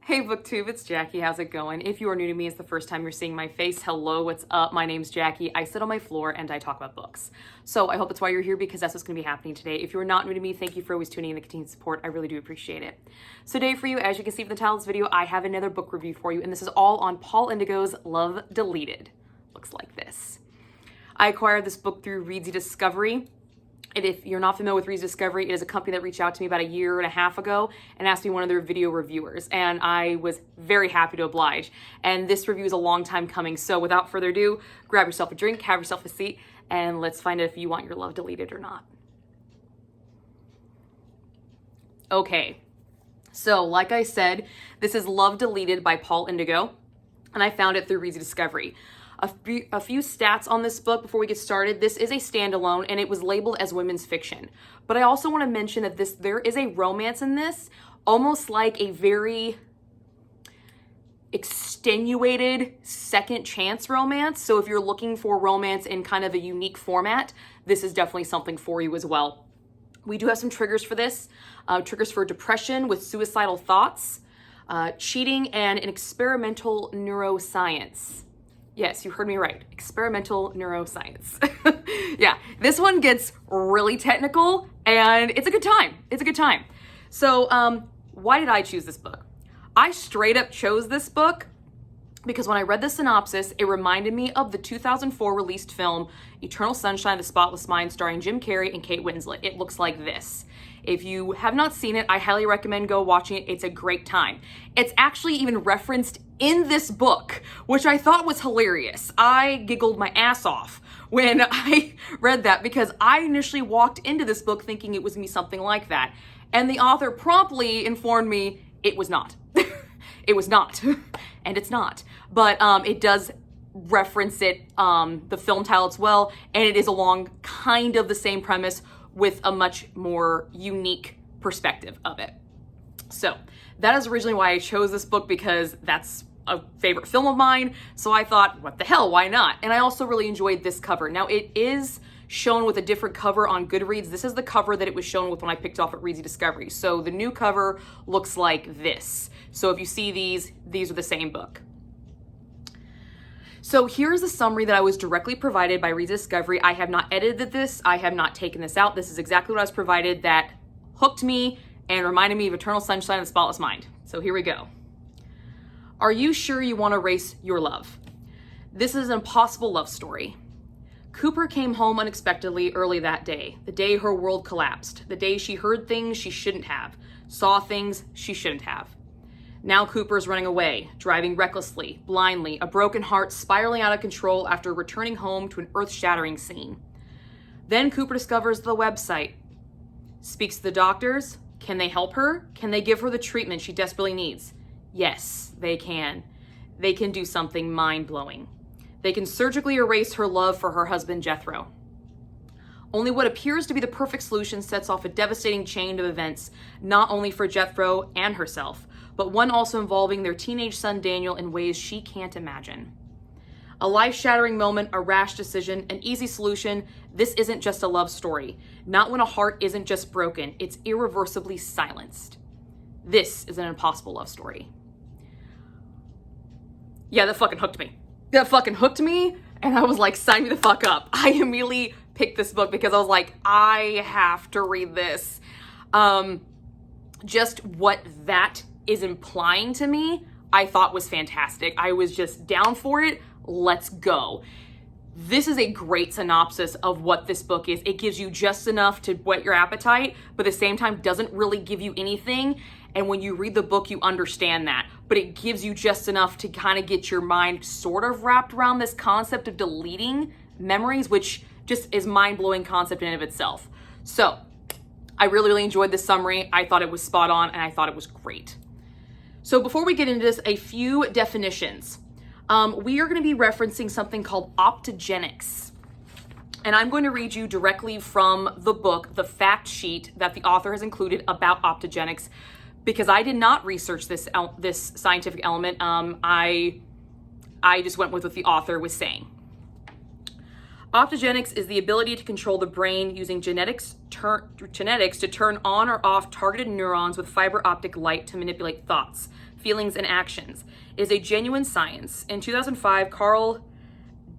Hey BookTube, it's Jackie. How's it going? If you are new to me, it's the first time you're seeing my face. Hello, what's up? My name's Jackie. I sit on my floor and I talk about books. So I hope that's why you're here, because that's what's going to be happening today. If you're not new to me, thank you for always tuning in and continued support. I really do appreciate it. So today for you, as you can see from the title of this video, I have another book review for you, and this is all on Paul Indigo's Love Deleted. Looks like this. I acquired this book through Reads Discovery. And if you're not familiar with Reads Discovery, it is a company that reached out to me about a year and a half ago and asked me one of their video reviewers, and I was very happy to oblige. And this review is a long time coming, so without further ado, grab yourself a drink, have yourself a seat, and let's find out if you want your love deleted or not. Okay, so like I said, this is Love Deleted by Paul Indigo, and I found it through Reads Discovery. A few stats on this book before we get started. This is a standalone and it was labeled as women's fiction. But I also want to mention that there is a romance in this, almost like a very extenuated second chance romance. So if you're looking for romance in kind of a unique format, this is definitely something for you as well. We do have some triggers for this. Triggers for depression with suicidal thoughts, cheating, and an experimental neuroscience. Yes, you heard me right. Experimental neuroscience. Yeah, this one gets really technical and it's a good time. It's a good time. So why did I choose this book? I straight up chose this book because when I read the synopsis, it reminded me of the 2004 released film Eternal Sunshine of the Spotless Mind starring Jim Carrey and Kate Winslet. It looks like this. If you have not seen it, I highly recommend go watching it. It's a great time. It's actually even referenced in this book, which I thought was hilarious. I giggled my ass off when I read that because I initially walked into this book thinking it was going to be something like that. And the author promptly informed me it was not. It was not. And it's not. But it does reference it, the film title as well, and it is along kind of the same premise with a much more unique perspective of it. So that is originally why I chose this book, because that's a favorite film of mine. So I thought, what the hell, why not? And I also really enjoyed this cover. Now it is shown with a different cover on Goodreads. This is the cover that it was shown with when I picked off at Reads Discovery. So the new cover looks like this. So if you see these are the same book. So here's the summary that I was directly provided by Reads Discovery. I have not edited this. I have not taken this out. This is exactly what I was provided that hooked me and reminded me of Eternal Sunshine of the Spotless Mind. So here we go. Are you sure you want to race your love? This is an impossible love story. Cooper came home unexpectedly early that day, the day her world collapsed, the day she heard things she shouldn't have, saw things she shouldn't have. Now Cooper's running away, driving recklessly, blindly, a broken heart spiraling out of control after returning home to an earth-shattering scene. Then Cooper discovers the website, speaks to the doctors. Can they help her? Can they give her the treatment she desperately needs? Yes, they can. They can do something mind-blowing. They can surgically erase her love for her husband, Jethro. Only what appears to be the perfect solution sets off a devastating chain of events, not only for Jethro and herself, but one also involving their teenage son Daniel in ways she can't imagine. A life-shattering moment, a rash decision, an easy solution. This isn't just a love story. Not when a heart isn't just broken, it's irreversibly silenced. This is an impossible love story. Yeah, that fucking hooked me. That fucking hooked me, and I was like, sign me the fuck up. I immediately picked this book because I was like, I have to read this. Just what that is implying to me, I thought was fantastic. I was just down for it. Let's go. This is a great synopsis of what this book is. It gives you just enough to whet your appetite, but at the same time doesn't really give you anything. And when you read the book, you understand that. But it gives you just enough to kind of get your mind sort of wrapped around this concept of deleting memories, which just is mind-blowing concept in and of itself. So I really, really enjoyed this summary. I thought it was spot on and I thought it was great. So before we get into this, a few definitions. We are going to be referencing something called optogenics. And I'm going to read you directly from the book, the fact sheet that the author has included about optogenics, because I did not research this scientific element. I just went with what the author was saying. Optogenics is the ability to control the brain using genetics to turn on or off targeted neurons with fiber optic light to manipulate thoughts, feelings, and actions. It is a genuine science. In 2005, Carl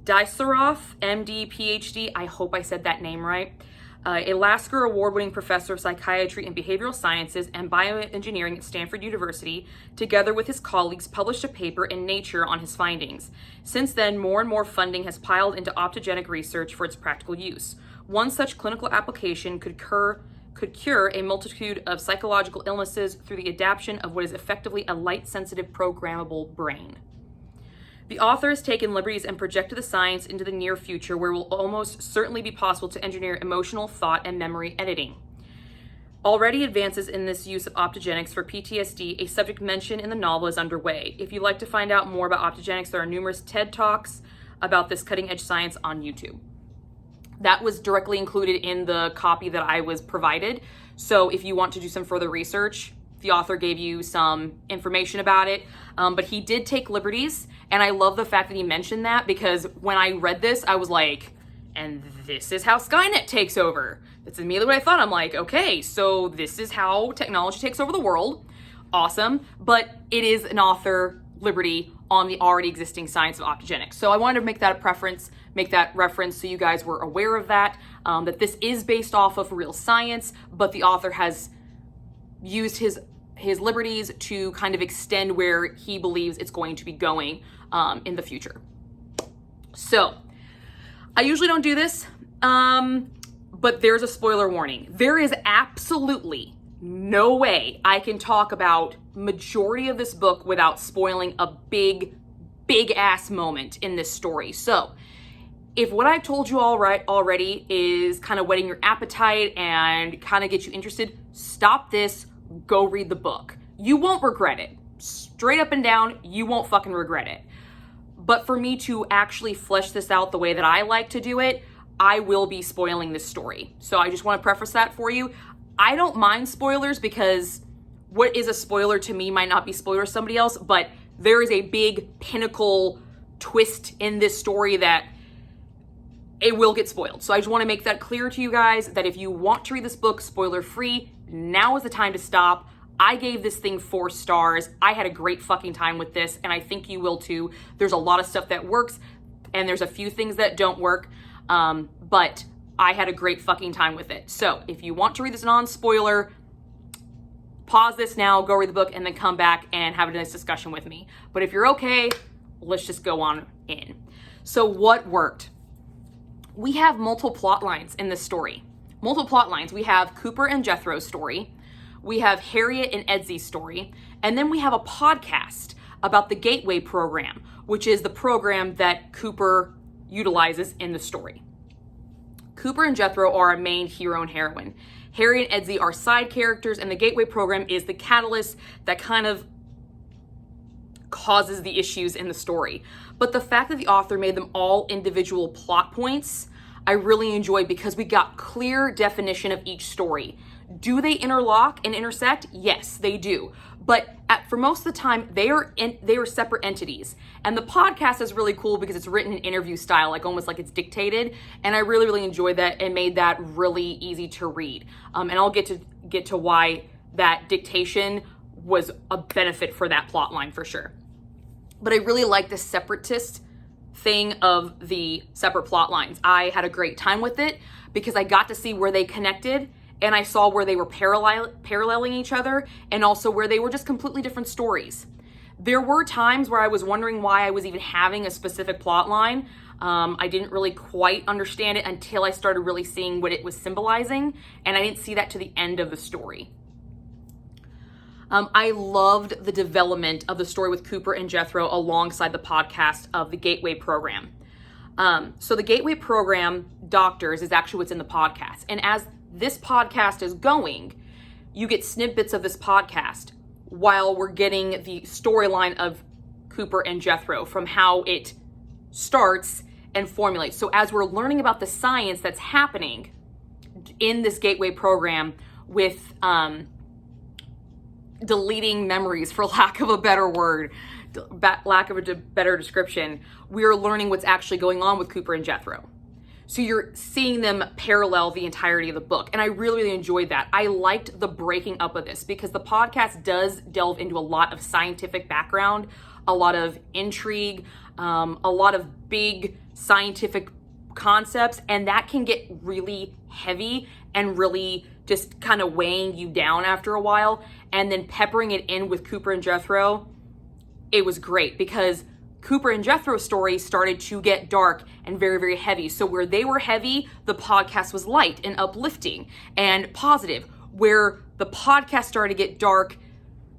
Deiseroff, MD, PhD, I hope I said that name right, a Lasker Award-winning professor of psychiatry and behavioral sciences and bioengineering at Stanford University, together with his colleagues, published a paper in Nature on his findings. Since then, more and more funding has piled into optogenic research for its practical use. One such clinical application could cure a multitude of psychological illnesses through the adaptation of what is effectively a light-sensitive programmable brain. The author has taken liberties and projected the science into the near future, where it will almost certainly be possible to engineer emotional thought and memory editing. Already advances in this use of optogenics for PTSD, a subject mentioned in the novel, is underway. If you'd like to find out more about optogenics, there are numerous TED Talks about this cutting-edge science on YouTube. That was directly included in the copy that I was provided. So if you want to do some further research, the author gave you some information about it, but he did take liberties, and I love the fact that he mentioned that, because when I read this, I was like, and this is how Skynet takes over. That's immediately what I thought. I'm like, okay, so this is how technology takes over the world. Awesome, but it is an author liberty on the already existing science of optogenics. So I wanted to make that reference so you guys were aware of that, that this is based off of real science, but the author has used his liberties to kind of extend where he believes it's going to be going in the future. So I usually don't do this, but there's a spoiler warning. There is absolutely no way I can talk about majority of this book without spoiling a big ass moment in this story. So if what I've told you already is kind of whetting your appetite and kind of get you interested, stop this, go read the book. You won't regret it. Straight up and down, you won't fucking regret it. But for me to actually flesh this out the way that I like to do it, I will be spoiling this story. So I just want to preface that for you. I don't mind spoilers, because what is a spoiler to me might not be spoiler to somebody else, but there is a big pinnacle twist in this story that it will get spoiled. So I just want to make that clear to you guys, that if you want to read this book spoiler free, now is the time to stop. I gave this thing 4 stars. I had a great fucking time with this, and I think you will too. There's a lot of stuff that works, and there's a few things that don't work, but I had a great fucking time with it. So if you want to read this non-spoiler, pause this now, go read the book, and then come back and have a nice discussion with me. But if you're okay, let's just go on in. So what worked? We have multiple plot lines in this story. Multiple plot lines. We have Cooper and Jethro's story. We have Harriet and Edsy's story. And then we have a podcast about the Gateway program, which is the program that Cooper utilizes in the story. Cooper and Jethro are our main hero and heroine. Harriet and Edsy are side characters, and the Gateway program is the catalyst that kind of causes the issues in the story. But the fact that the author made them all individual plot points, I really enjoyed, because we got clear definition of each story. Do they interlock and intersect? Yes, they do. But for most of the time, they are separate entities. And the podcast is really cool because it's written in interview style, like almost like it's dictated. And I really, really enjoyed that and made that really easy to read. And I'll get to why that dictation was a benefit for that plot line for sure. But I really like the separatist thing of the separate plot lines. I had a great time with it because I got to see where they connected, and I saw where they were paralleling each other, and also where they were just completely different stories. There were times where I was wondering why I was even having a specific plot line. I didn't really quite understand it until I started really seeing what it was symbolizing, and I didn't see that to the end of the story. I loved the development of the story with Cooper and Jethro alongside the podcast of the Gateway program. So the Gateway program, Doctors, is actually what's in the podcast. And as this podcast is going, you get snippets of this podcast while we're getting the storyline of Cooper and Jethro, from how it starts and formulates. So as we're learning about the science that's happening in this Gateway program with deleting memories, for lack of a better word, lack of a better description, we're learning what's actually going on with Cooper and Jethro. So you're seeing them parallel the entirety of the book. And I really, really enjoyed that. I liked the breaking up of this because the podcast does delve into a lot of scientific background, a lot of intrigue, a lot of big scientific concepts, and that can get really heavy and really just kind of weighing you down after a while. And then peppering it in with Cooper and Jethro, it was great because Cooper and Jethro's story started to get dark and very, very heavy. So where they were heavy, the podcast was light and uplifting and positive. Where the podcast started to get dark,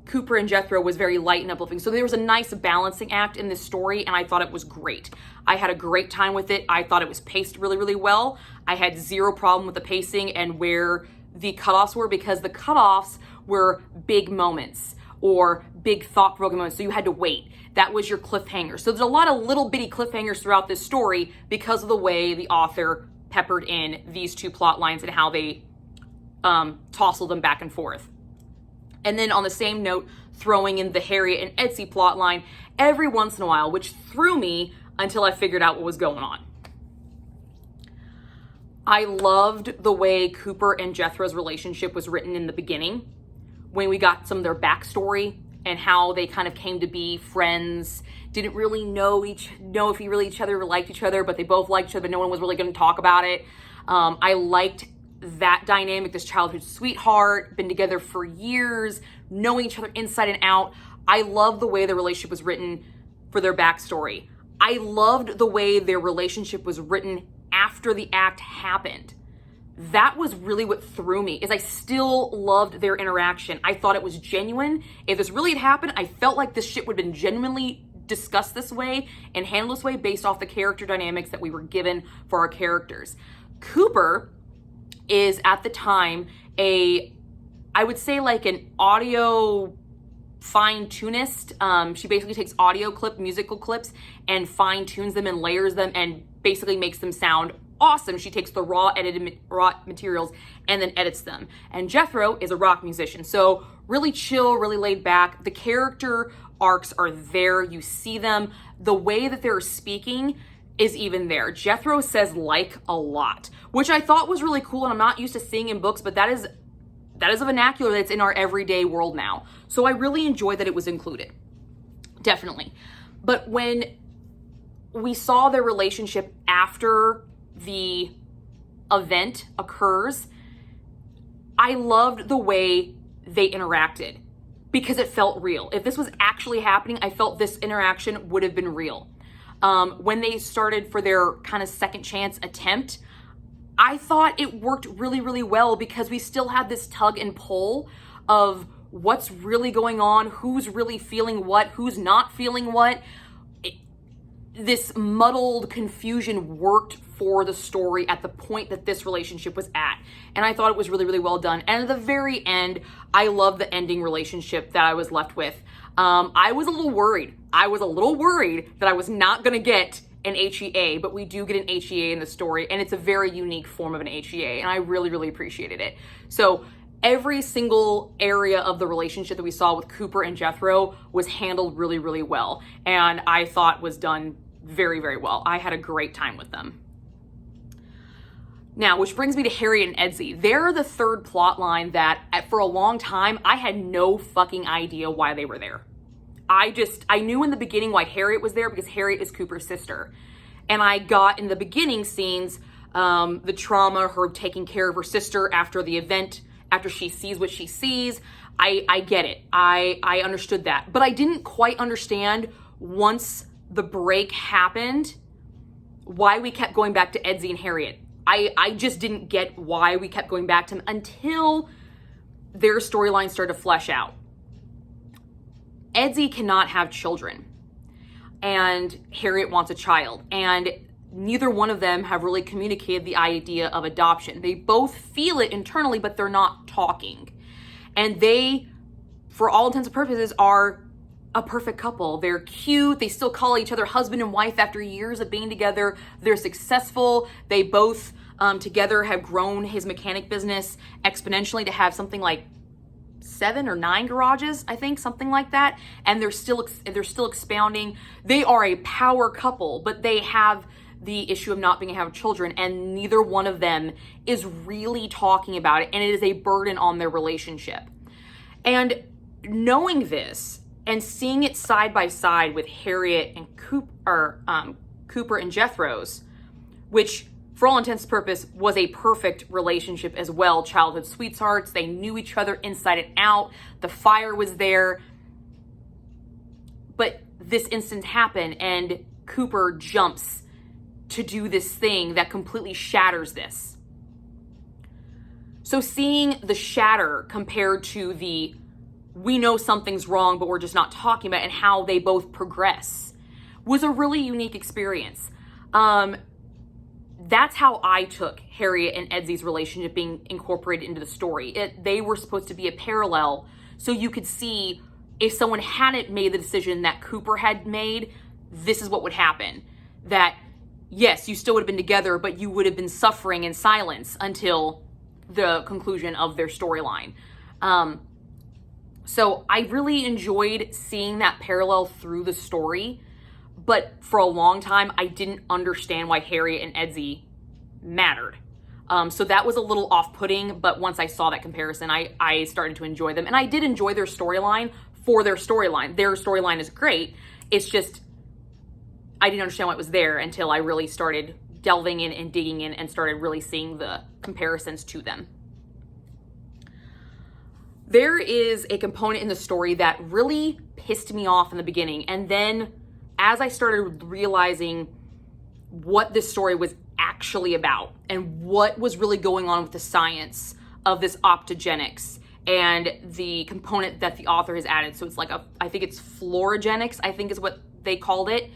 Cooper and Jethro was very light and uplifting. So there was a nice balancing act in this story, and I thought it was great. I had a great time with it. I thought it was paced really, really well. I had zero problem with the pacing and where the cutoffs were, because the cutoffs were big moments or big thought-provoking moments, so you had to wait. That was your cliffhanger. So there's a lot of little bitty cliffhangers throughout this story because of the way the author peppered in these two plot lines and how they tousled them back and forth. And then on the same note, throwing in the Harriet and Etsy plot line every once in a while, which threw me until I figured out what was going on. I loved the way Cooper and Jethro's relationship was written in the beginning, when we got some of their backstory and how they kind of came to be friends, didn't really know if each other liked each other, but they both liked each other, but no one was really going to talk about it. I liked that dynamic, this childhood sweetheart, been together for years, knowing each other inside and out. I love the way the relationship was written for their backstory. I loved the way their relationship was written after the act happened. That was really what threw me, is I still loved their interaction. I thought it was genuine. If this really had happened, I felt like this shit would have been genuinely discussed this way and handled this way based off the character dynamics that we were given for our characters. Cooper is at the time I would say like an audio fine-tunist. She basically takes musical clips and fine-tunes them and layers them and basically makes them sound awesome. She takes the raw materials and then edits them. And Jethro is a rock musician. So really chill, really laid back. The character arcs are there. You see them. The way that they're speaking is even there. Jethro says like a lot, which I thought was really cool, and I'm not used to seeing in books, but that is a vernacular that's in our everyday world now. So I really enjoyed that it was included. Definitely. But when we saw their relationship after the event occurs, I loved the way they interacted because it felt real. If this was actually happening, I felt this interaction would have been real. When they started for their kind of second chance attempt, I thought it worked really, really well because we still had this tug and pull of what's really going on, who's really feeling what, who's not feeling what. This muddled confusion worked for the story at the point that this relationship was at. And I thought it was really, really well done. And at the very end, I love the ending relationship that I was left with. I was a little worried. That I was not going to get an HEA, but we do get an HEA in the story, and it's a very unique form of an HEA, and I really, really appreciated it. So every single area of the relationship that we saw with Cooper and Jethro was handled really, really well, and I thought was done very, very well. I had a great time with them. Now, which brings me to Harriet and Etsy. They're the third plot line that, for a long time, I had no fucking idea why they were there. I knew in the beginning why Harriet was there because Harriet is Cooper's sister. And I got in the beginning scenes, the trauma, her taking care of her sister after the event, after she sees what she sees. I get it. I understood that. But I didn't quite understand once the break happened why we kept going back to Etsy and Harriet. I just didn't get why we kept going back to them until their storyline started to flesh out. Etsy cannot have children, and Harriet wants a child, and neither one of them have really communicated the idea of adoption. They both feel it internally, but they're not talking. And they, for all intents and purposes, are a perfect couple. They're cute. They still call each other husband and wife after years of being together. They're successful. They both together have grown his mechanic business exponentially to have something like 7 or 9 garages, I think, something like that. And they're still expounding. They are a power couple, but they have the issue of not being able to have children, and neither one of them is really talking about it, and it is a burden on their relationship. And knowing this and seeing it side by side with Harriet and Cooper and Jethro's, which for all intents and purposes was a perfect relationship as well. Childhood sweethearts, they knew each other inside and out. The fire was there. But this instance happened and Cooper jumps to do this thing that completely shatters this. So seeing the shatter compared to the we know something's wrong, but we're just not talking about it, and how they both progress was a really unique experience. That's how I took Harriet and Edsy's relationship being incorporated into the story. They were supposed to be a parallel, so you could see if someone hadn't made the decision that Cooper had made, this is what would happen. That, yes, you still would have been together, but you would have been suffering in silence until the conclusion of their storyline. So I really enjoyed seeing that parallel through the story. But for a long time, I didn't understand why Harriet and Edsy mattered. So that was a little off-putting, but once I saw that comparison, I started to enjoy them. And I did enjoy their storyline for their storyline. Their storyline is great. It's just, I didn't understand why it was there until I really started delving in and digging in and started really seeing the comparisons to them. There is a component in the story that really pissed me off in the beginning, and then as I started realizing what this story was actually about and what was really going on with the science of this optogenics and the component that the author has added. So it's like I think it's fluorogenics, I think is what they called it.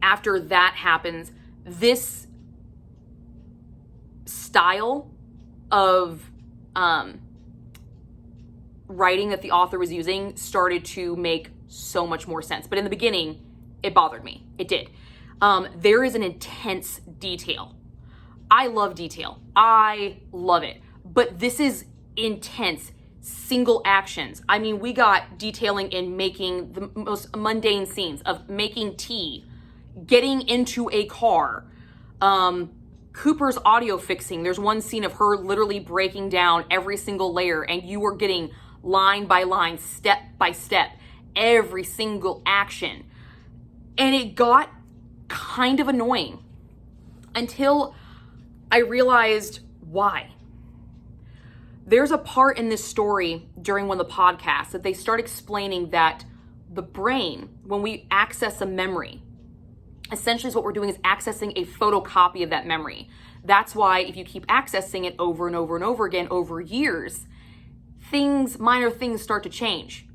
After that happens, this style of writing that the author was using started to make so much more sense. But in the beginning, it bothered me. It did. There is an intense detail. I love detail. I love it. But this is intense, single actions. I mean, we got detailing in making the most mundane scenes of making tea, getting into a car, Cooper's audio fixing. There's one scene of her literally breaking down every single layer, and you are getting line by line, step by step, every single action. And it got kind of annoying until I realized why. There's a part in this story during one of the podcasts that they start explaining that the brain, when we access a memory, essentially is what we're doing is accessing a photocopy of that memory. That's why if you keep accessing it over and over and over again over years, minor things start to change.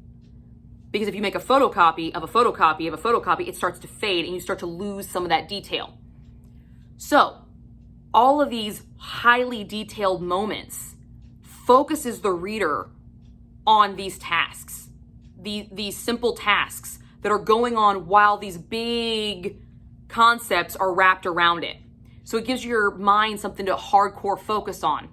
Because if you make a photocopy of a photocopy of a photocopy, it starts to fade and you start to lose some of that detail. So all of these highly detailed moments focuses the reader on these tasks, these simple tasks that are going on while these big concepts are wrapped around it. So it gives your mind something to hardcore focus on.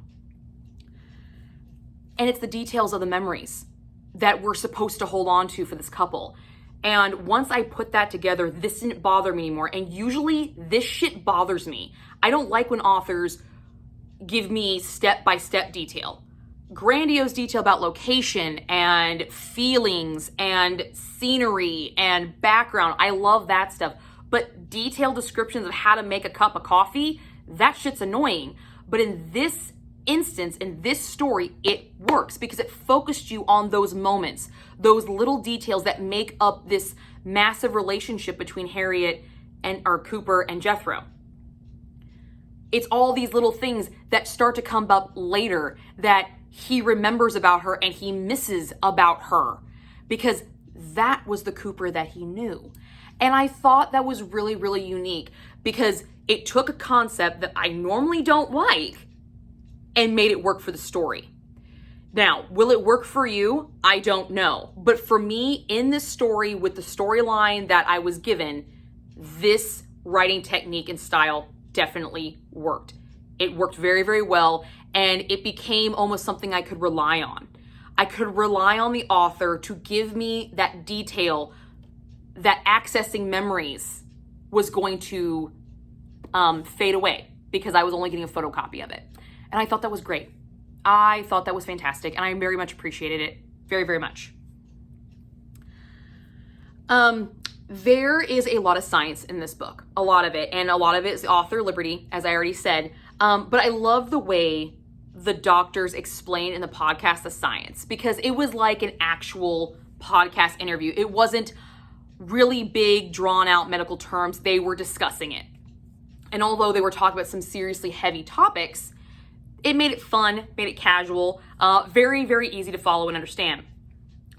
And it's the details of the memories that we're supposed to hold on to for this couple. And once I put that together, this didn't bother me anymore. And usually this shit bothers me. I don't like when authors give me step-by-step detail. Grandiose detail about location and feelings and scenery and background. I love that stuff. But detailed descriptions of how to make a cup of coffee, that shit's annoying. But in this instance, in this story, it works because it focused you on those moments, those little details that make up this massive relationship between Harriet and Cooper and Jethro. It's all these little things that start to come up later that he remembers about her and he misses about her because that was the Cooper that he knew. And I thought that was really, really unique because it took a concept that I normally don't like and made it work for the story. Now, will it work for you? I don't know. But for me, in this story, with the storyline that I was given, this writing technique and style definitely worked. It worked very, very well, and it became almost something I could rely on. I could rely on the author to give me that detail, that accessing memories was going to fade away because I was only getting a photocopy of it. And I thought that was great. I thought that was fantastic, and I very much appreciated it. Very, very much. There is a lot of science in this book, a lot of it, and a lot of it is author liberty, as I already said. But I love the way the doctors explain in the podcast the science, because it was like an actual podcast interview. It wasn't really big, drawn out medical terms. They were discussing it. And although they were talking about some seriously heavy topics, it made it fun, made it casual, very, very easy to follow and understand.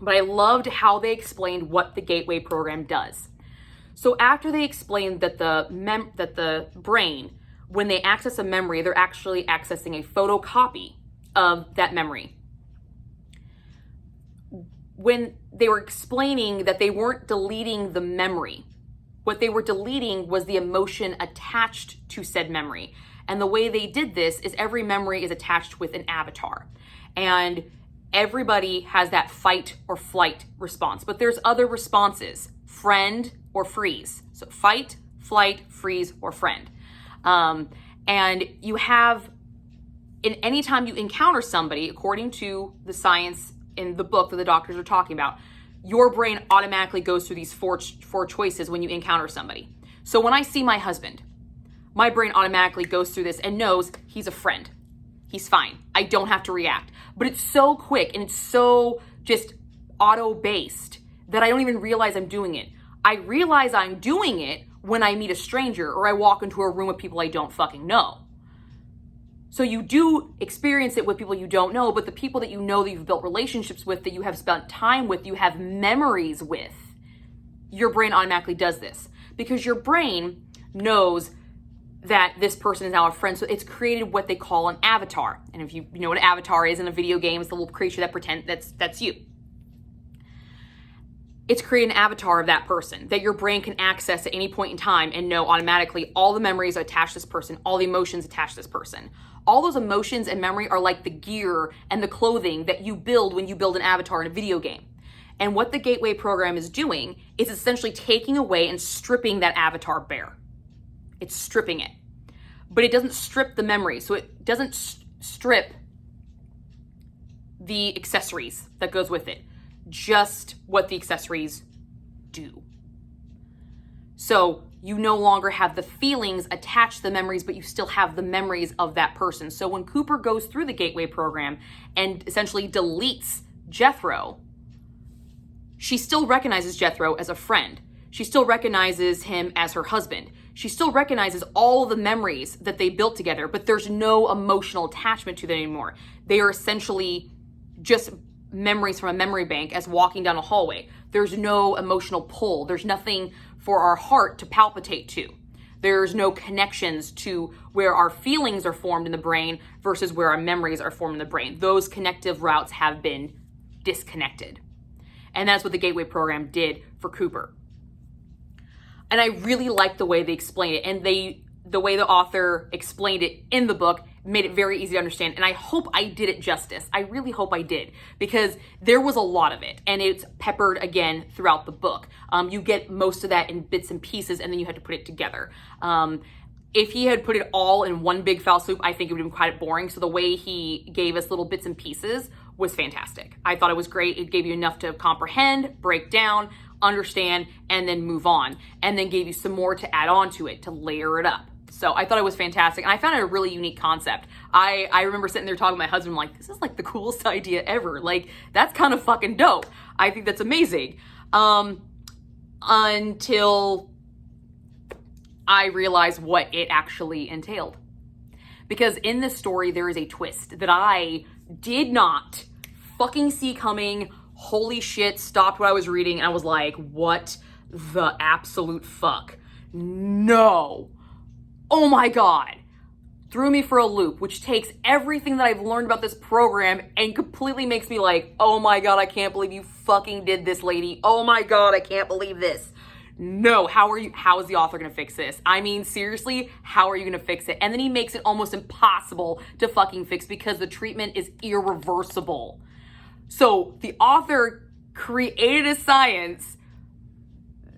But I loved how they explained what the Gateway program does. So after they explained that the brain, when they access a memory, they're actually accessing a photocopy of that memory. When they were explaining that they weren't deleting the memory, what they were deleting was the emotion attached to said memory. And the way they did this is every memory is attached with an avatar. And everybody has that fight or flight response, but there's other responses, friend or freeze. So fight, flight, freeze, or friend. And you have, in any time you encounter somebody, according to the science in the book that the doctors are talking about, your brain automatically goes through these four choices when you encounter somebody. So when I see my husband, my brain automatically goes through this and knows he's a friend. He's fine. I don't have to react. But it's so quick and it's so just auto-based that I don't even realize I'm doing it. I realize I'm doing it when I meet a stranger or I walk into a room with people I don't fucking know. So you do experience it with people you don't know, but the people that you know, that you've built relationships with, that you have spent time with, you have memories with, your brain automatically does this because your brain knows that this person is now a friend. So it's created what they call an avatar. And if you know what an avatar is in a video game, it's the little creature that pretends that's you. It's created an avatar of that person that your brain can access at any point in time and know automatically all the memories attached to this person, all the emotions attached to this person. All those emotions and memory are like the gear and the clothing that you build when you build an avatar in a video game. And what the Gateway program is doing is essentially taking away and stripping that avatar bare. It's stripping it. But it doesn't strip the memory. So it doesn't strip the accessories that goes with it. Just what the accessories do. So you no longer have the feelings attached to the memories, but you still have the memories of that person. So when Cooper goes through the Gateway program and essentially deletes Jethro, she still recognizes Jethro as a friend. She still recognizes him as her husband. She still recognizes all the memories that they built together, but there's no emotional attachment to them anymore. They are essentially just memories from a memory bank as walking down a hallway. There's no emotional pull. There's nothing for our heart to palpitate to. There's no connections to where our feelings are formed in the brain versus where our memories are formed in the brain. Those connective routes have been disconnected. And that's what the Gateway program did for Cooper. And I really liked the way they explained it. And the way the author explained it in the book made it very easy to understand. And I hope I did it justice. I really hope I did, because there was a lot of it and it's peppered again throughout the book. You get most of that in bits and pieces and then you had to put it together. If he had put it all in one big foul swoop, I think it would have been quite boring. So the way he gave us little bits and pieces was fantastic. I thought it was great. It gave you enough to comprehend, break down, understand, and then move on. And then gave you some more to add on to it, to layer it up. So I thought it was fantastic. And I found it a really unique concept. I remember sitting there talking to my husband, like, this is like the coolest idea ever. Like, that's kind of fucking dope. I think that's amazing. Until I realized what it actually entailed. Because in this story, there is a twist that I did not fucking see coming. Holy shit, stopped what I was reading and I was like, what the absolute fuck? No. Oh my God. Threw me for a loop, which takes everything that I've learned about this program and completely makes me like, oh my God, I can't believe you fucking did this, lady. Oh my God, I can't believe this. No, how is the author gonna fix this? I mean, seriously, how are you gonna fix it? And then he makes it almost impossible to fucking fix because the treatment is irreversible. So the author created a science,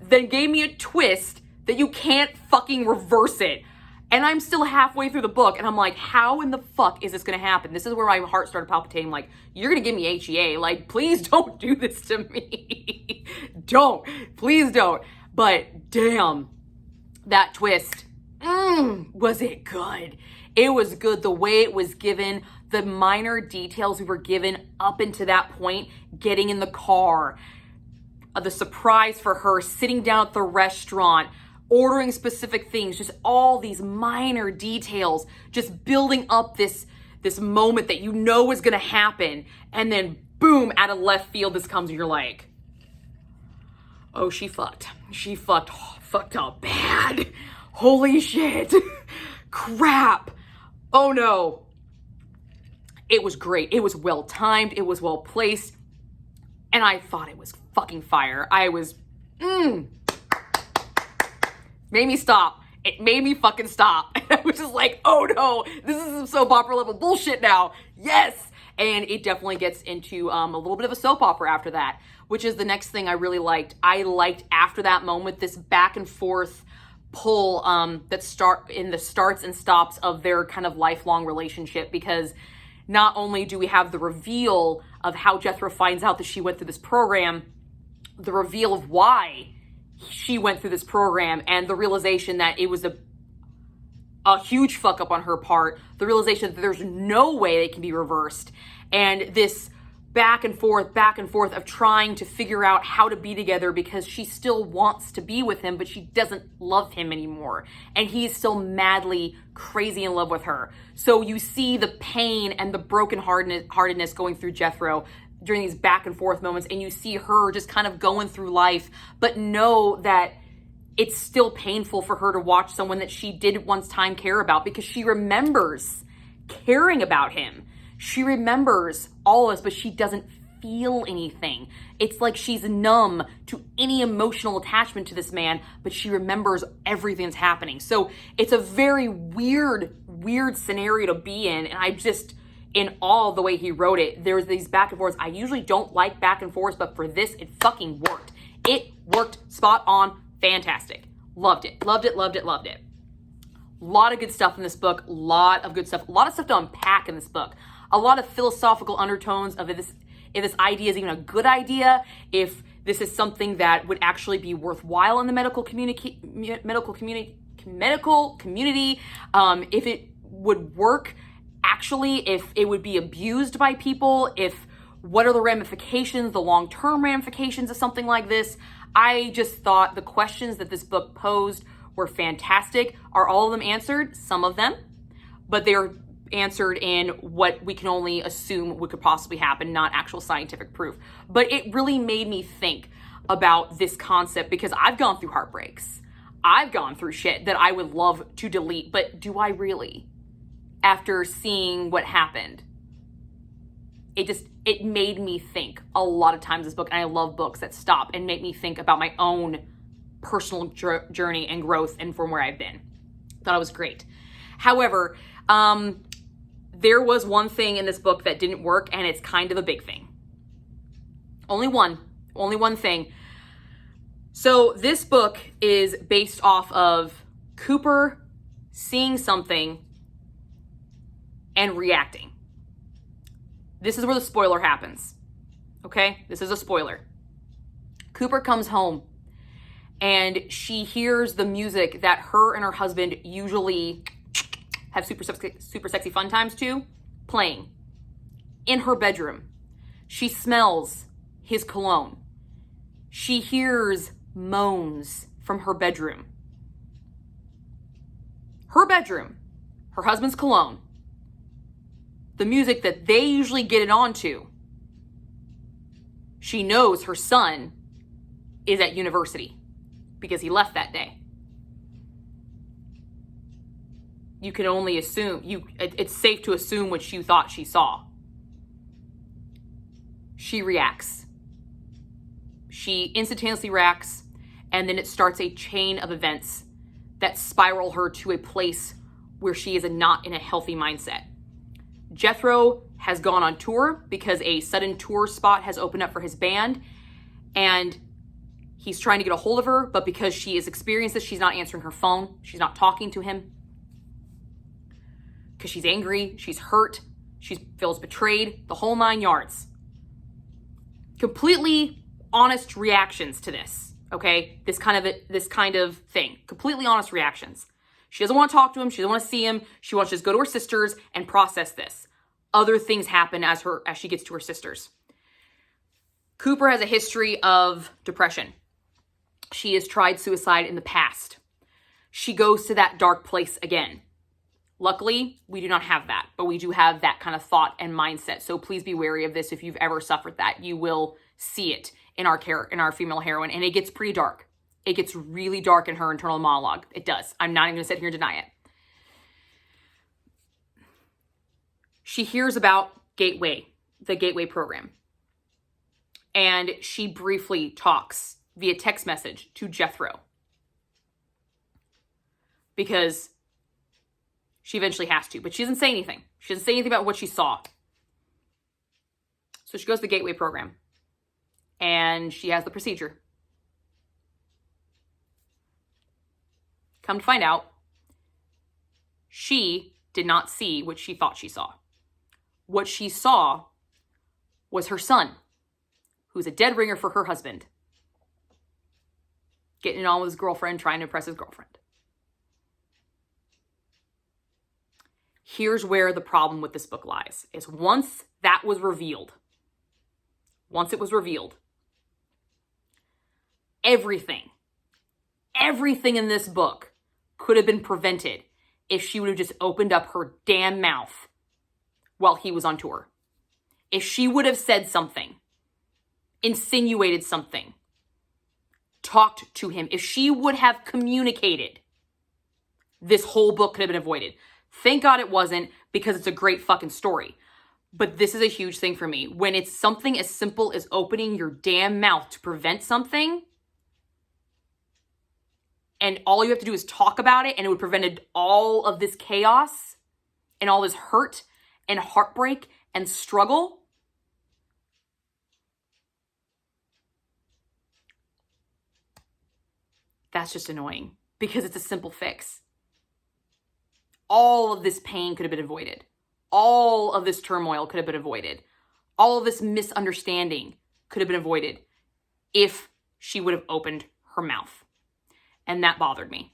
then gave me a twist that you can't fucking reverse it. And I'm still halfway through the book, and I'm like, how in the fuck is this gonna happen? This is where my heart started palpitating, like, you're gonna give me HEA. Like, please don't do this to me. Don't. Please don't. But damn, that twist. Was it good? It was good. The way it was given, the minor details we were given up into that point, getting in the car, the surprise for her, sitting down at the restaurant, ordering specific things, just all these minor details, just building up this moment that you know is gonna happen, and then boom, out of left field, this comes and you're like, oh, she fucked up bad. Holy shit. Crap. Oh no. It was great. It was well timed. It was well placed. And I thought it was fucking fire. I was, made me stop. It made me fucking stop. And I was just like, oh no, this is some soap opera level bullshit now. Yes. And it definitely gets into a little bit of a soap opera after that, which is the next thing I really liked. I liked after that moment, this back and forth pull that start in the starts and stops of their kind of lifelong relationship, because not only do we have the reveal of how Jethro finds out that she went through this program, the reveal of why she went through this program, and the realization that it was a huge fuck up on her part, the realization that there's no way it can be reversed, and this back and forth of trying to figure out how to be together because she still wants to be with him, but she doesn't love him anymore. And he's still madly crazy in love with her. So you see the pain and the broken heartedness going through Jethro during these back and forth moments, and you see her just kind of going through life, but know that it's still painful for her to watch someone that she did once time care about, because she remembers caring about him. She remembers all of this, but she doesn't feel anything. It's like she's numb to any emotional attachment to this man, but she remembers everything that's happening. So it's a very weird scenario to be in. And I just, in awe of the way he wrote it. There's these back and forths. I usually don't like back and forths, but for this, it fucking worked. It worked spot on. Fantastic. Loved it. Loved it, loved it, loved it. A lot of good stuff in this book. A lot of good stuff. A lot of stuff to unpack in this book. A lot of philosophical undertones of if this idea is even a good idea, if this is something that would actually be worthwhile in the medical community, if it would work, actually, if it would be abused by people, what are the ramifications, the long-term ramifications of something like this. I just thought the questions that this book posed were fantastic. Are all of them answered? Some of them, but they're answered in what we can only assume what could possibly happen, not actual scientific proof. But it really made me think about this concept, because I've gone through heartbreaks. I've gone through shit that I would love to delete, but do I really? After seeing what happened, it made me think a lot of times, this book, and I love books that stop and make me think about my own personal journey and growth and from where I've been. Thought it was great. However, there was one thing in this book that didn't work, and it's kind of a big thing. Only one thing. So this book is based off of Cooper seeing something and reacting. This is where the spoiler happens. Okay? This is a spoiler. Cooper comes home and she hears the music that her and her husband usually have super sexy fun times to, playing in her bedroom. She smells his cologne. She hears moans from her bedroom. Her bedroom, her husband's cologne, the music that they usually get it onto. She knows her son is at university because he left that day. You can only assume, it's safe to assume what she thought she saw. She reacts. She instantaneously reacts, and then it starts a chain of events that spiral her to a place where she is not in a healthy mindset. Jethro has gone on tour because a sudden tour spot has opened up for his band, and He's trying to get a hold of her, but because she has experienced this, she's not answering her phone. She's not talking to him. Because she's angry, she's hurt, she feels betrayed, the whole 9 yards. Completely honest reactions to this, okay? This kind of thing. Completely honest reactions. She doesn't want to talk to him. She doesn't want to see him. She wants to just go to her sisters and process this. Other things happen as she gets to her sisters. Cooper has a history of depression. She has tried suicide in the past. She goes to that dark place again. Luckily, we do not have that, but we do have that kind of thought and mindset. So please be wary of this. If you've ever suffered that, you will see it in our female heroine, and it gets pretty dark. It gets really dark in her internal monologue. It does. I'm not even going to sit here and deny it. She hears about the Gateway program, and she briefly talks via text message to Jethro, because she eventually has to, but she doesn't say anything. She doesn't say anything about what she saw. So she goes to the Gateway program, and she has the procedure. Come to find out, she did not see what she thought she saw. What she saw was her son, who's a dead ringer for her husband, getting it on with his girlfriend, trying to impress his girlfriend. Here's where the problem with this book lies, is once it was revealed, everything in this book could have been prevented if she would have just opened up her damn mouth while he was on tour. If she would have said something, insinuated something, talked to him, if she would have communicated, this whole book could have been avoided. Thank God it wasn't, because it's a great fucking story. But this is a huge thing for me. When it's something as simple as opening your damn mouth to prevent something, and all you have to do is talk about it, and it would have prevented all of this chaos and all this hurt and heartbreak and struggle. That's just annoying, because it's a simple fix. All of this pain could have been avoided. All of this turmoil could have been avoided. All of this misunderstanding could have been avoided if she would have opened her mouth. And that bothered me.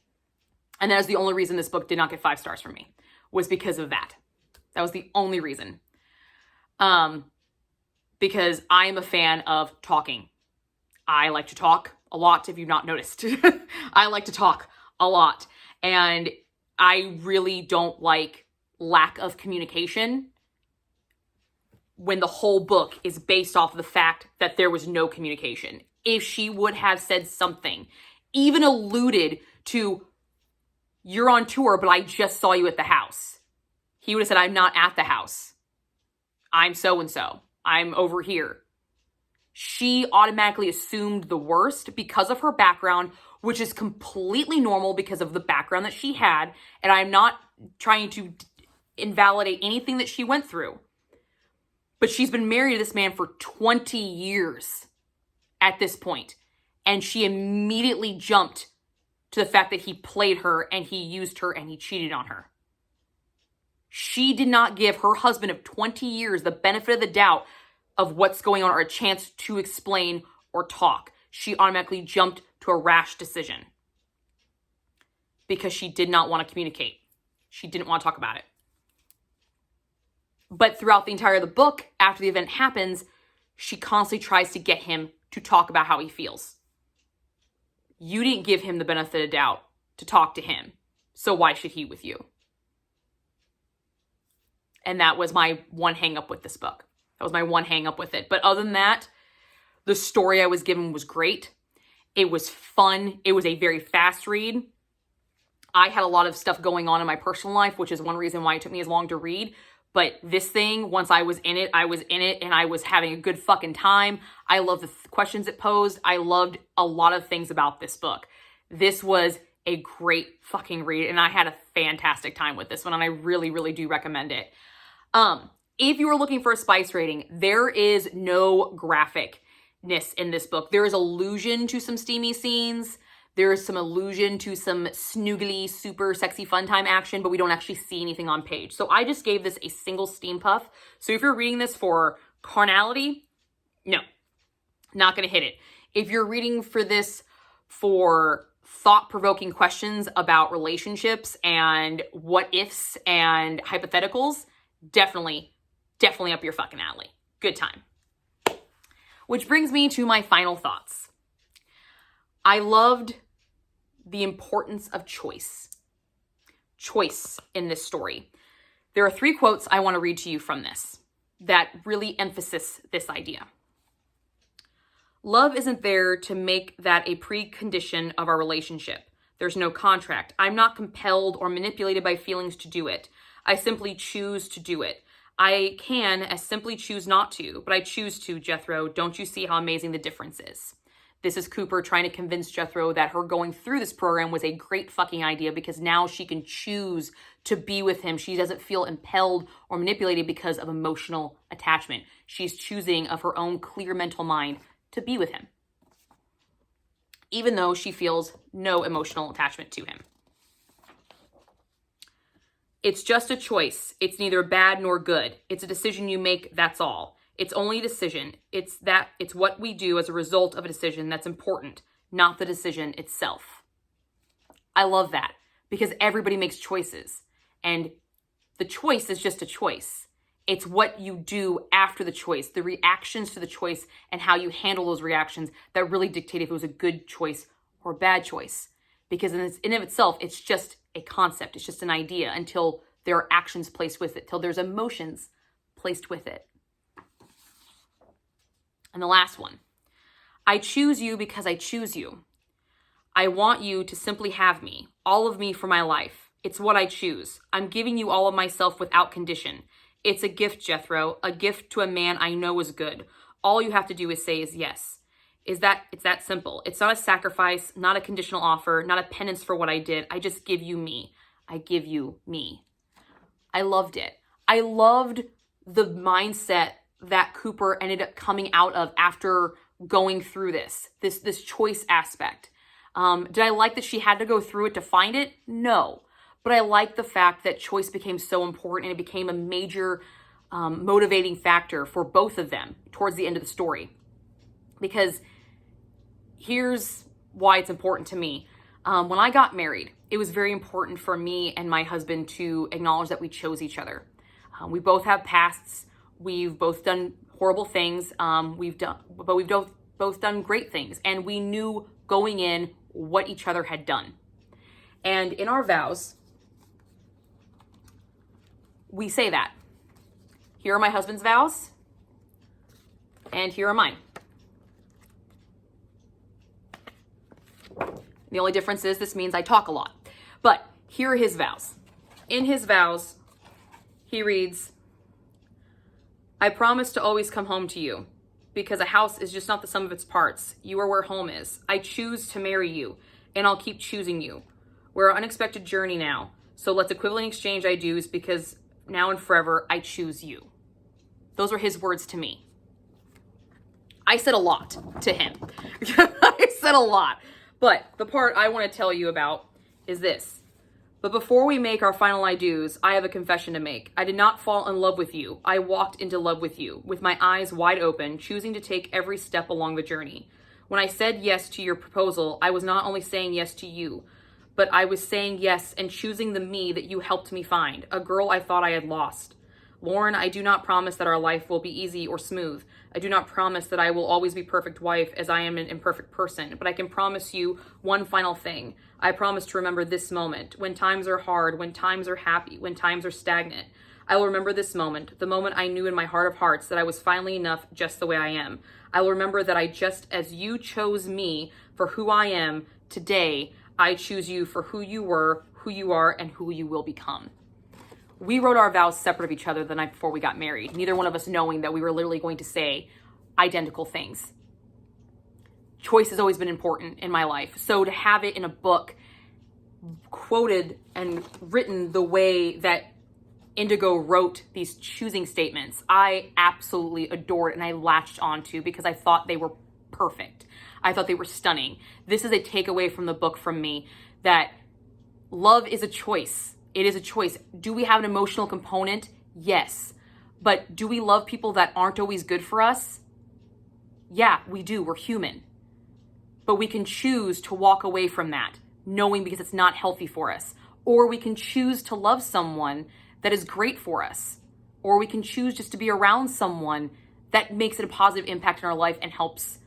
And that is the only reason this book did not get 5 stars from me, was because of that. That was the only reason. Because I am a fan of talking. I like to talk a lot, if you've not noticed. I like to talk a lot. And I really don't like lack of communication when the whole book is based off of the fact that there was no communication. If she would have said something, even alluded to, you're on tour, but I just saw you at the house. He would have said, I'm not at the house. I'm so-and-so. I'm over here. She automatically assumed the worst because of her background, which is completely normal because of the background that she had. And I'm not trying to invalidate anything that she went through. But she's been married to this man for 20 years at this point. And she immediately jumped to the fact that he played her and he used her and he cheated on her. She did not give her husband of 20 years the benefit of the doubt of what's going on or a chance to explain or talk. She automatically jumped to a rash decision because she did not want to communicate. She didn't want to talk about it. But throughout the entire of the book, after the event happens, she constantly tries to get him to talk about how he feels. You didn't give him the benefit of doubt to talk to him, so why should he with you? And that was my one hang up with this book. That was my one hang up with it. But other than that, the story I was given was great. It was fun. It was a very fast read. I had a lot of stuff going on in my personal life, which is one reason why it took me as long to read. But this thing, once I was in it, and I was having a good fucking time. I loved the questions it posed. I loved a lot of things about this book. This was a great fucking read, and I had a fantastic time with this one, and I really, really do recommend it. If you are looking for a spice rating, there is no graphic, in this book. There is allusion to some steamy scenes. There is some allusion to some snoogly, super sexy fun time action, but we don't actually see anything on page. So I just gave this a single steam puff. So if you're reading this for carnality, no, not going to hit it. If you're reading for this for thought-provoking questions about relationships and what ifs and hypotheticals, definitely up your fucking alley. Good time. Which brings me to my final thoughts. I loved the importance of choice. Choice in this story. There are 3 quotes I want to read to you from this that really emphasize this idea. Love isn't there to make that a precondition of our relationship. There's no contract. I'm not compelled or manipulated by feelings to do it. I simply choose to do it. I can as simply choose not to, but I choose to, Jethro. Don't you see how amazing the difference is? This is Cooper trying to convince Jethro that her going through this program was a great fucking idea because now she can choose to be with him. She doesn't feel impelled or manipulated because of emotional attachment. She's choosing of her own clear mental mind to be with him, even though she feels no emotional attachment to him. It's just a choice. It's neither bad nor good. It's a decision you make, that's all. It's only a decision. It's what we do as a result of a decision that's important, not the decision itself. I love that because everybody makes choices and the choice is just a choice. It's what you do after the choice, the reactions to the choice and how you handle those reactions that really dictate if it was a good choice or a bad choice. Because in and of itself, it's just a concept. It's just an idea until there are actions placed with it, till there's emotions placed with it. And the last one, I choose you because I choose you. I want you to simply have me, all of me for my life. It's what I choose. I'm giving you all of myself without condition. It's a gift, Jethro, a gift to a man I know is good. All you have to do is say is yes. It's that simple. It's not a sacrifice, not a conditional offer, not a penance for what I did. I just give you me. I give you me. I loved it. I loved the mindset that Cooper ended up coming out of after going through this choice aspect. Did I like that she had to go through it to find it? No. But I like the fact that choice became so important and it became a major motivating factor for both of them towards the end of the story. Because here's why it's important to me. When I got married, it was very important for me and my husband to acknowledge that we chose each other. We both have pasts. We've both done horrible things. We've both done great things. And we knew going in what each other had done. And in our vows, we say that. Here are my husband's vows, and here are mine. The only difference is this means I talk a lot. But here are his vows. In his vows, he reads, I promise to always come home to you, because a house is just not the sum of its parts. You are where home is. I choose to marry you, and I'll keep choosing you. We're an unexpected journey now, so let's equivalent exchange I do's, because now and forever, I choose you. Those are his words to me. I said a lot to him. I said a lot. But the part I want to tell you about is this. But before we make our final I do's, I have a confession to make. I did not fall in love with you. I walked into love with you, with my eyes wide open, choosing to take every step along the journey. When I said yes to your proposal, I was not only saying yes to you, but I was saying yes and choosing the me that you helped me find, a girl I thought I had lost. Lauren, I do not promise that our life will be easy or smooth. I do not promise that I will always be perfect wife, as I am an imperfect person, but I can promise you one final thing. I promise to remember this moment, when times are hard, when times are happy, when times are stagnant. I will remember this moment, the moment I knew in my heart of hearts that I was finally enough just the way I am. I will remember that I just as you chose me for who I am today, I choose you for who you were, who you are, and who you will become. We wrote our vows separate of each other the night before we got married, neither one of us knowing that we were literally going to say identical things. Choice has always been important in my life. So to have it in a book, quoted and written the way that Indigo wrote these choosing statements, I absolutely adored and I latched onto because I thought they were perfect. I thought they were stunning. This is a takeaway from the book from me, that love is a choice. It is a choice. Do we have an emotional component? Yes. But do we love people that aren't always good for us? Yeah, we do. We're human. But we can choose to walk away from that, knowing because it's not healthy for us. Or we can choose to love someone that is great for us. Or we can choose just to be around someone that makes it a positive impact in our life and helps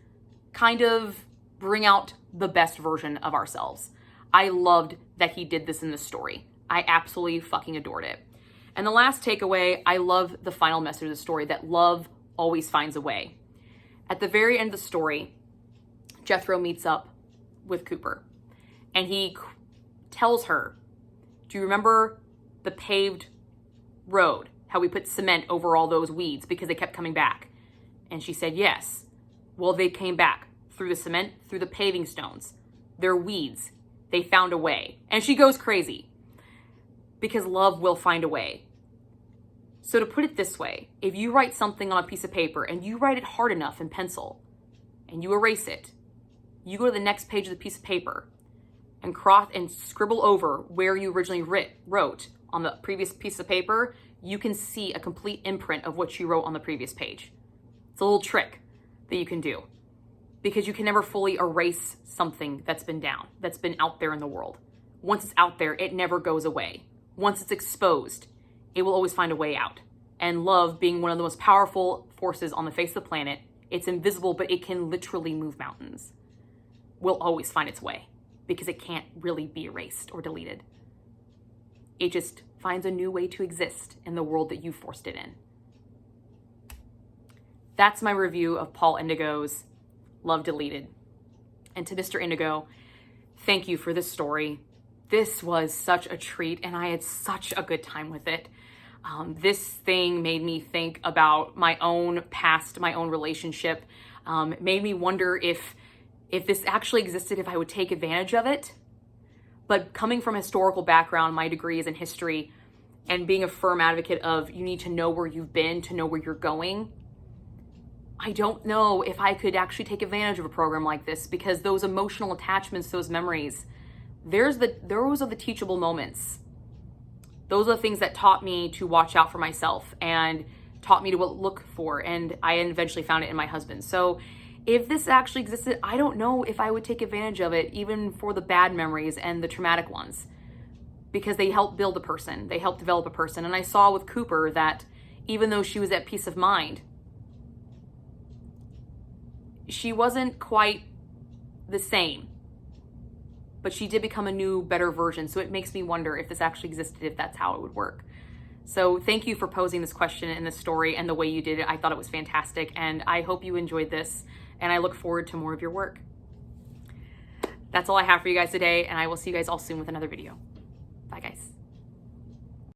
kind of bring out the best version of ourselves. I loved that he did this in this story. I absolutely fucking adored it. And the last takeaway, I love the final message of the story, that love always finds a way. At the very end of the story, Jethro meets up with Cooper and he tells her, do you remember the paved road? How we put cement over all those weeds because they kept coming back? And she said, yes. Well, they came back through the cement, through the paving stones. They're weeds. They found a way. And she goes crazy because love will find a way. So to put it this way, if you write something on a piece of paper and you write it hard enough in pencil and you erase it, you go to the next page of the piece of paper and cross and scribble over where you originally wrote on the previous piece of paper, you can see a complete imprint of what you wrote on the previous page. It's a little trick that you can do because you can never fully erase something that's been down, that's been out there in the world. Once it's out there, it never goes away. Once it's exposed, it will always find a way out. And love, being one of the most powerful forces on the face of the planet, it's invisible, but it can literally move mountains, will always find its way because it can't really be erased or deleted. It just finds a new way to exist in the world that you forced it in. That's my review of Paul Indigo's Love Deleted. And to Mr. Indigo, thank you for this story. This was such a treat and I had such a good time with it. This thing made me think about my own past, my own relationship. Made me wonder if this actually existed, if I would take advantage of it. But coming from a historical background, my degree is in history, and being a firm advocate of you need to know where you've been to know where you're going, I don't know if I could actually take advantage of a program like this, because those emotional attachments, those memories, those are the teachable moments. Those are the things that taught me to watch out for myself and taught me to look for, and I eventually found it in my husband. So if this actually existed, I don't know if I would take advantage of it, even for the bad memories and the traumatic ones, because they help build a person, they help develop a person. And I saw with Cooper that even though she was at peace of mind, she wasn't quite the same, but she did become a new, better version. So it makes me wonder if this actually existed, if that's how it would work. So thank you for posing this question in this story and the way you did it. I thought it was fantastic, and I hope you enjoyed this, and I look forward to more of your work. That's all I have for you guys today, and I will see you guys all soon with another video. Bye, guys.